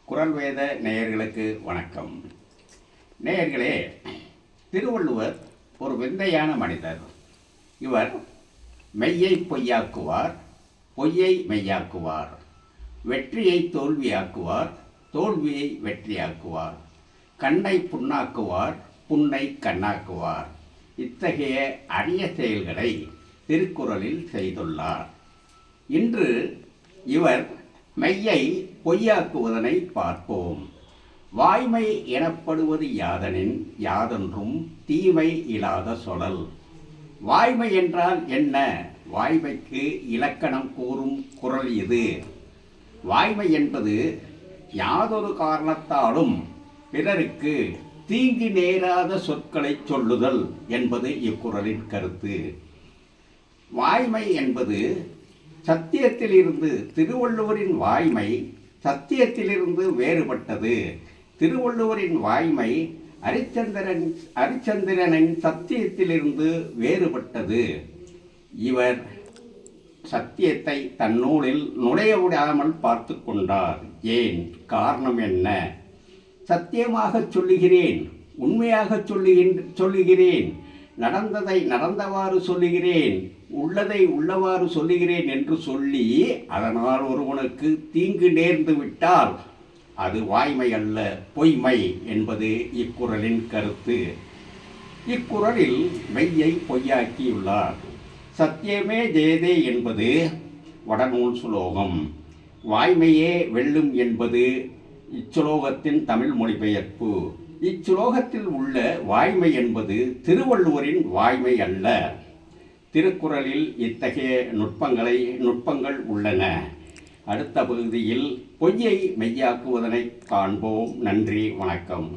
குரல் வேத நேயர்களுக்கு வணக்கம். நேயர்களே, திருவள்ளுவர் ஒரு விந்தையான மனிதர். இவர் மெய்யை பொய்யாக்குவார், பொய்யை மெய்யாக்குவார், வெற்றியை தோல்வியாக்குவார், தோல்வியை வெற்றியாக்குவார், கண்ணை புண்ணாக்குவார், புண்ணை கண்ணாக்குவார். இத்தகைய அரிய செயல்களை திருக்குறளில் செய்துள்ளார். இன்று இவர் மெய்யை பொய்யாக்குவதனை பார்ப்போம். வாய்மை எனப்படுவது யாதெனின் யாதொன்றும் தீமை இல்லாத சொலல். வாய்மை என்றால் என்ன? வாய்மைக்கு இலக்கணம் கூறும் குறள் இது. வாய்மை என்பது யாதொரு காரணத்தாலும் பிறருக்கு தீங்கு நேராத சொற்களை சொல்லுதல் என்பது இக்குறளின் கருத்து. வாய்மை என்பது சத்தியத்திலிருந்து, திருவள்ளுவரின் வாய்மை சத்தியத்திலிருந்து வேறுபட்டது. திருவள்ளுவரின் வாய்மை அரிச்சந்திரனின் சத்தியத்திலிருந்து வேறுபட்டது. இவர் சத்தியத்தை தன்னூலில் நுழைய விடாமல் பார்த்து கொண்டார். ஏன்? காரணம் என்ன? சத்தியமாக சொல்லுகிறேன், உண்மையாக சொல்லுகிறேன், நடந்ததை நடந்தவாறு சொல்லுகிறேன், உள்ளதை உள்ளவாறு சொல்லுகிறேன் என்று சொல்லி அதனால் ஒருவனுக்கு தீங்கு நேர்ந்து விட்டால் அது வாய்மை அல்ல, பொய்மை என்பது இக்குறளின் கருத்து. இக்குறளில் மெய்யை பொய்யாக்கியுள்ளார். சத்தியமே ஜெயதே என்பது வடநூல் சுலோகம். வாய்மையே வெல்லும் என்பது இச்சுலோகத்தின் தமிழ் மொழிபெயர்ப்பு. இச்சுலோகத்தில் உள்ள வாய்மை என்பது திருவள்ளுவரின் வாய்மை அல்ல. திருக்குறளில் இத்தகைய நுட்பங்கள் உள்ளன. அடுத்த பகுதியில் பொய்யை மெய்யாக்குவதனை காண்போம். நன்றி, வணக்கம்.